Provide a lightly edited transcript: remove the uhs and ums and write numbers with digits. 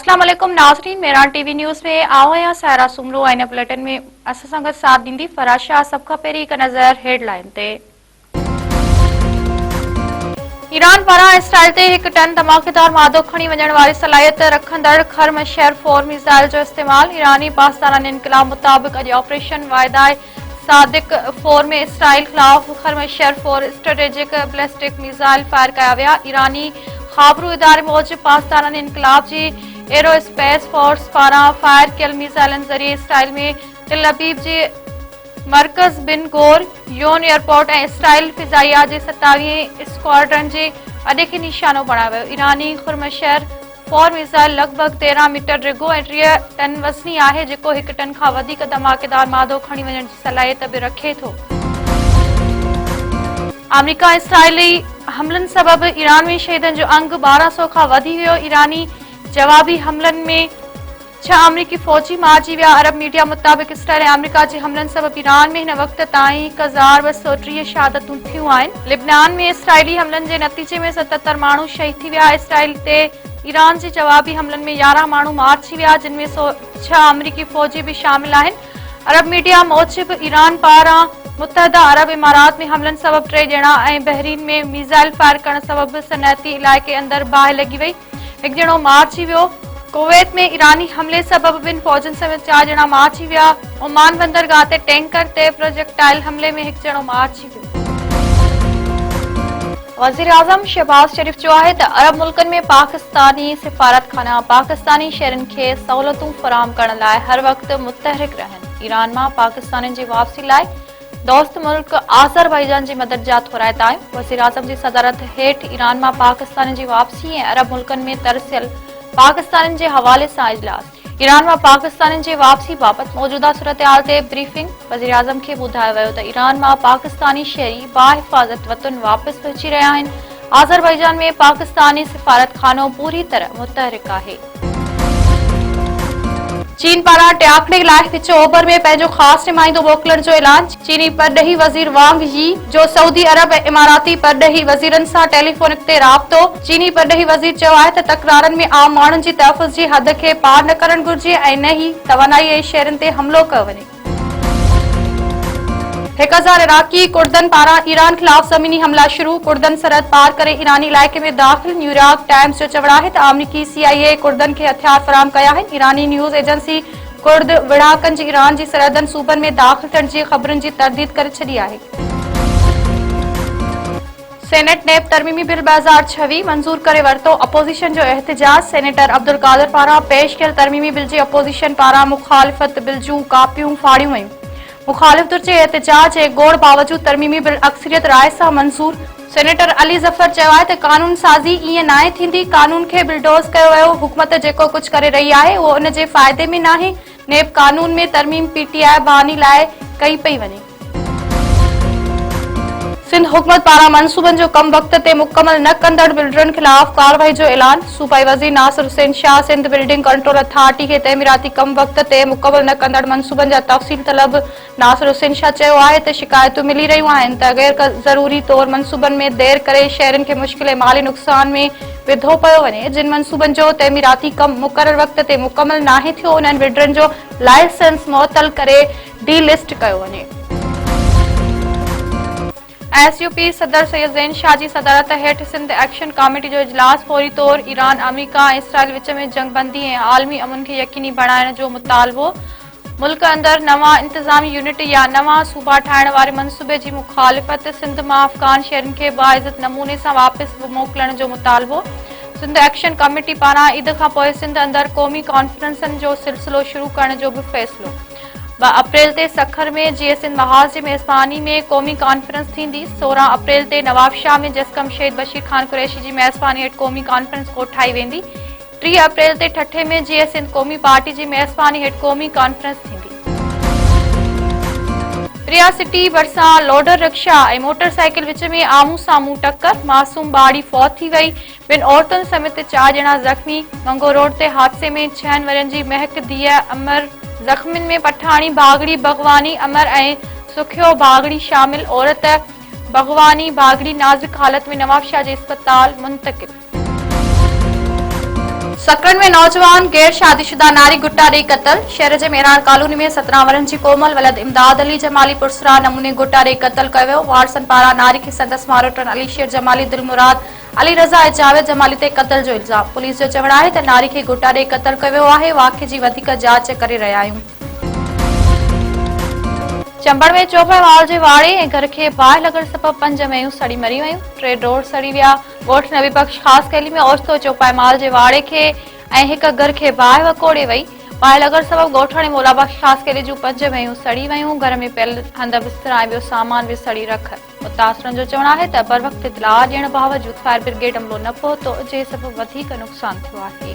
अस्सलाम वालेकुम नाज़रीन, मेरान टीवी न्यूज़ में आओ या सारा सुमरो आइन बुलेटिन में अस संगत साथ दींदी फराशा। सब खां पहिरीं हिक नज़र हेडलाइन ते। ईरान पारां इसराइल ते 1 टन धमाकेदार मादो खणी वञण वारी सलाहियत रखंदड़ खरमशहर-4 मिसाइल जो इस्तेमाल। ईरानी पाकिस्तानी इनकलाब मुताबिक अॼु ऑपरेशन वायदाए सादिक 4 में इसराइल खिलाफ खरमशहर-4 स्ट्रेटेजिक बैलिस्टिक मिसाइल फायर कया विया। ईरानी ख़ाबरू इदारे मूजिब पाकिस्तानी इनकलाब जी एरोस्पेस फोर्स पारां फायर कयल मिसाइलन ज़रिए इसराइल में तिल अबीब जे मरकज़ बिन गोर योन एयरपोर्ट ऐं इसराइल फिज़ाइया जे 27 स्क्वाड्रन जे अॾे खे निशानो बणायो वियो। ईरानी खरमशहर-4 मिसाइल लॻभॻ 13 मीटर डिघो ऐं 3 टन वज़नी आहे, जेको 1 टन खां वधीक धमाकेदार मादो खणी वञण जी सलाहियत बि रखे थो। अमेरिका इसराइली हमलनि सबबि ईरान में शहीदनि जो अंग 1200 खां वधी वियो। ईरानी जवाबी हमलनि में 6 अमरीकी फौजी मारिजी विया। अरब मीडिया मुताबिक इसराइल ऐं अमेरिका जे हमलनि सबबि ईरान में हिन वक़्त ताईं 1230 शहादतूं थियूं आहिनि। लिबनान में इसराइली हमलनि जे नतीजे में 77 माण्हू शहीद थी विया। इसराइल ते ईरान जे जवाबी हमलनि में 11 माण्हू मारिजी विया, जिन में 6 अमरीकी फौजी भी शामिल आहिनि। अरब मीडिया मूजिब ईरान पारां मुत्तहदा अरब इमारात में हमलनि सबबि 3 ॼणा ऐं बहरीन में मिसाइल फायर करण सबबि सनअती इलाइक़े अंदरि बाहि लॻी वई। 1 ॼणो मारिजी वियो। कुवैत में ईरानी हमले सबबि 2 फौजनि समेत 4 ॼणा मारिजी विया। ओमान बंदरगाह ते टैंकर ते प्रोजेक्टाइल हमले में 1 ॼणो मारिजी वियो। वज़ीर आज़म शहबाज शरीफ चयो आहे त अरब मुल्कनि में पाकिस्तानी सिफारतखाना पाकिस्तानी शहरनि खे सहूलियतूं फराहम करण लाइ हर वक़्तु मुतहरिक रहनि। ईरान मां पाकिस्तानियुनि जी वापसी लाइ दोस्त मुल्क आज़रबाईजान जी मदद जा थोराइता आहियूं। वज़ीर आज़म जी सदारत हेठि ईरान मां पाकिस्तानियुनि जी वापसी ऐं अरब मुल्कनि में तरसियल पाकिस्तानियुनि जे हवाले सां इजलास। ईरान मां पाकिस्तानियुनि जी वापसी बाबति मौजूदा सूरतहाल ते ब्रीफिंग। वज़ीर आज़म खे ॿुधायो वियो त ईरान मां पाकिस्तानी शहरी बाहिफ़ाज़त वतन वापसि पहुची रहिया आहिनि। आज़रबाईजान में पाकिस्तानी सिफारतखानो पूरी तरह मुतहरिक आहे। चीन पारां टियाकड़े इलाइक़े विच ओभर में पंहिंजो ख़ासि नुमाइंदो मोकिलण जो ऐलान। चीनी परॾेही वज़ीर वांग यी जो सऊदी अरब ऐं इमाराती परॾेही वज़ीरनि सां टेलीफोनिक ते राबितो। चीनी परॾेही वज़ीर चयो आहे त तकरारनि में आम माण्हुनि जी तहफ़्फ़ुज़ जी हद खे पार न करणु घुर्जे ऐं न ई तवानाई ऐं शहरनि ते हमलो कयो वञे। 1000 इराकी कुर्दनि पारां ईरान ख़िलाफ़ ज़मीनी हमला शुरू। कुर्दनि सरहद पार करे ईरानी इलाइक़े में दाख़िल। न्यूयॉर्क टाइम्स जो चवणु आहे त अमरीकी CIA कुर्दनि खे हथियार फराहम कया आहिनि। ईरानी न्यूज़ एजेंसी कुर्द विढ़ाकनि जी ईरान जी सरहदनि सूबनि में दाख़िल थियण जी ख़बरुनि जी तरदीद करे छॾी आहे। सेनेट नेब तरमीमी बिल 2026 मंज़ूर करे वरितो। अपोज़िशन जो एहतिजाज। सेनेटर अब्दुल कादिर पारां पेश कयल तरमीमी बिल जी अपोज़िशन पारां मुख़ालिफ़त बिल जूं कापियूं फाड़ियूं वयूं। मुख़ालिफ़ धुर जे एहतिजाज ऐं गोड़ बावजूद तरमीमी बिल अक्सरियत राय सां मंज़ूर। सेनेटर अली ज़फ़र चयो आहे त कानून साज़ी ईअं नाहे थींदी। कानून खे बिलडोज़ कयो वियो। हुकूमत जेको कुझु करे रही आहे उहो उन जे फ़ाइदे में नाहे। नेब कानून में तरमीम PTI बहानी लाइ कई पई वञे। सिंध हुकूमत पारां मनसूबनि जो कम वक़्त ते मुकमल न कंदड़ बिल्डरनि ख़िलाफ़ कार्रवाई जो ऐलान। सूबाई वज़ीर Nasir Hussain Shah Sindh building control authority खे तइमीराती कम वक़्त ते मुकमल न कंदड़ मनसूबनि जा तफ़सील तलब। नासिर हुसैन शाह चयो आहे त शिकायतूं मिली रहियूं आहिनि त गैर ज़रूरी तौर मनसूबनि में देरि करे शहरनि खे मुश्किल ऐं माली नुक़सान में विधो पियो वञे। जिन मनसूबनि जो तइमीराती कम मुक़रर वक़्त ते मुकमल नाहे थियो, उन्हनि बिल्डरनि जो लाइसेंस मुअतल करे डीलिस्ट कयो वञे। SUP सदर सैयद ज़ैन शाह जी सदारत हेठि सिंध एक्शन कमेटी जो इजलास। फौरी तौर ईरान, अमेरिका ऐं इसराइल विच में जंगबंदी ऐं आलमी अमन खे यकीनी बणाइण जो मुतालबो। मुल्क अंदरि नवां इंतज़ामी यूनिट या नवां सूबा ठाहिण वारे मनसूबे जी मुख़ालिफ़त। सिंध मां अफ़गान शहरनि खे बाइज़त नमूने सां वापसि मोकिलण जो मुतालबो। सिंध एक्शन कमेटी पारां ईद खां पोइ सिंध अंदरि क़ौमी कॉन्फ्रेंसनि जो सिलसिलो शुरू करण जो बि फ़ैसिलो। 2 अप्रैल ते सखर में GSN महाज़ जी मेज़बानी में क़ौमी कॉन्फ्रेंस थींदी। 16 अप्रैल ते नवाबशाह में जसकम शहीद बशीर खान कुरैशी जी मेज़बानी हेठि क़ौमी कॉन्फ्रेंस कोठाई वेंदी। 3 अप्रैल ते ठठे में GSN क़ौमी पार्टी जी मेज़बानी हेठि क़ौमी कॉन्फ्रेंस थींदी। प्रिया सिटी भरिसां लोडर रिक्शा ऐं मोटरसाइकिल विच में आमूं साम्हूं टक्कर। मासूम ॿाड़ी फौत थी वई। 2 औरतुनि समेत 4 ॼणा ज़ख़्मी। मंगो रोड ते हादसे में 6 वरनि जी महक धीअ अमर। ज़ख़्मियुनि में पठाणी, बागड़ी, भगवानी, अमर ऐं सुखियो बागड़ी शामिल। औरत भगवानी बागड़ी नाज़ुक हालत में नवाबशाह जे अस्पताल मुंतक़िल। सकरन में नौजवान गैर शादीशुदा नारी गुट्टा ॾेई क़तल। शहर जे मेहरान कॉलोनी में 17 वरनि जी कोमल वलद इमदाद अली जमाली पुरसरा नमूने गुट्टा ॾेई क़तल कयो वियो। वारसन पारां नारी खे संदसि मारोटनि अली शेर जमाली, दिलमुराद अली रज़ा ऐं जावेद जमाली ते क़तल जो इल्ज़ाम। पुलिस जो चवणु आहे त नारी खे गुट्टा ॾेई क़तल कयो वियो आहे। वाक़िए जी वधीक जांच करे रहिया आहियूं। चंबड़ में चौपाई माल जे वाड़े ऐं घर खे बाहि लॻण सबबि 5 मेंहियूं सड़ी मरी वयूं। 3 ढोर सड़ी विया। ॻोठ नबी बख़्श ख़ासि कैली में ओचितो चौपाई माल जे वाड़े खे ऐं हिक घर खे बाहि वकोड़े वई। बाहि लॻण सबबि ॻोठाणी मोला बख़्श ख़ासि कैली जूं 5 मेंहियूं सड़ी वयूं। घर में पियल हंध बिस्तरा ऐं ॿियो सामान बि सड़ी रख। मुतासिरनि जो चवणु आहे त बर वक़्तु इतलाह ॾियण बावजूद फायर ब्रिगेड अमलो न पहुतो, जंहिं सबबि वधीक नुक़सानु थियो आहे।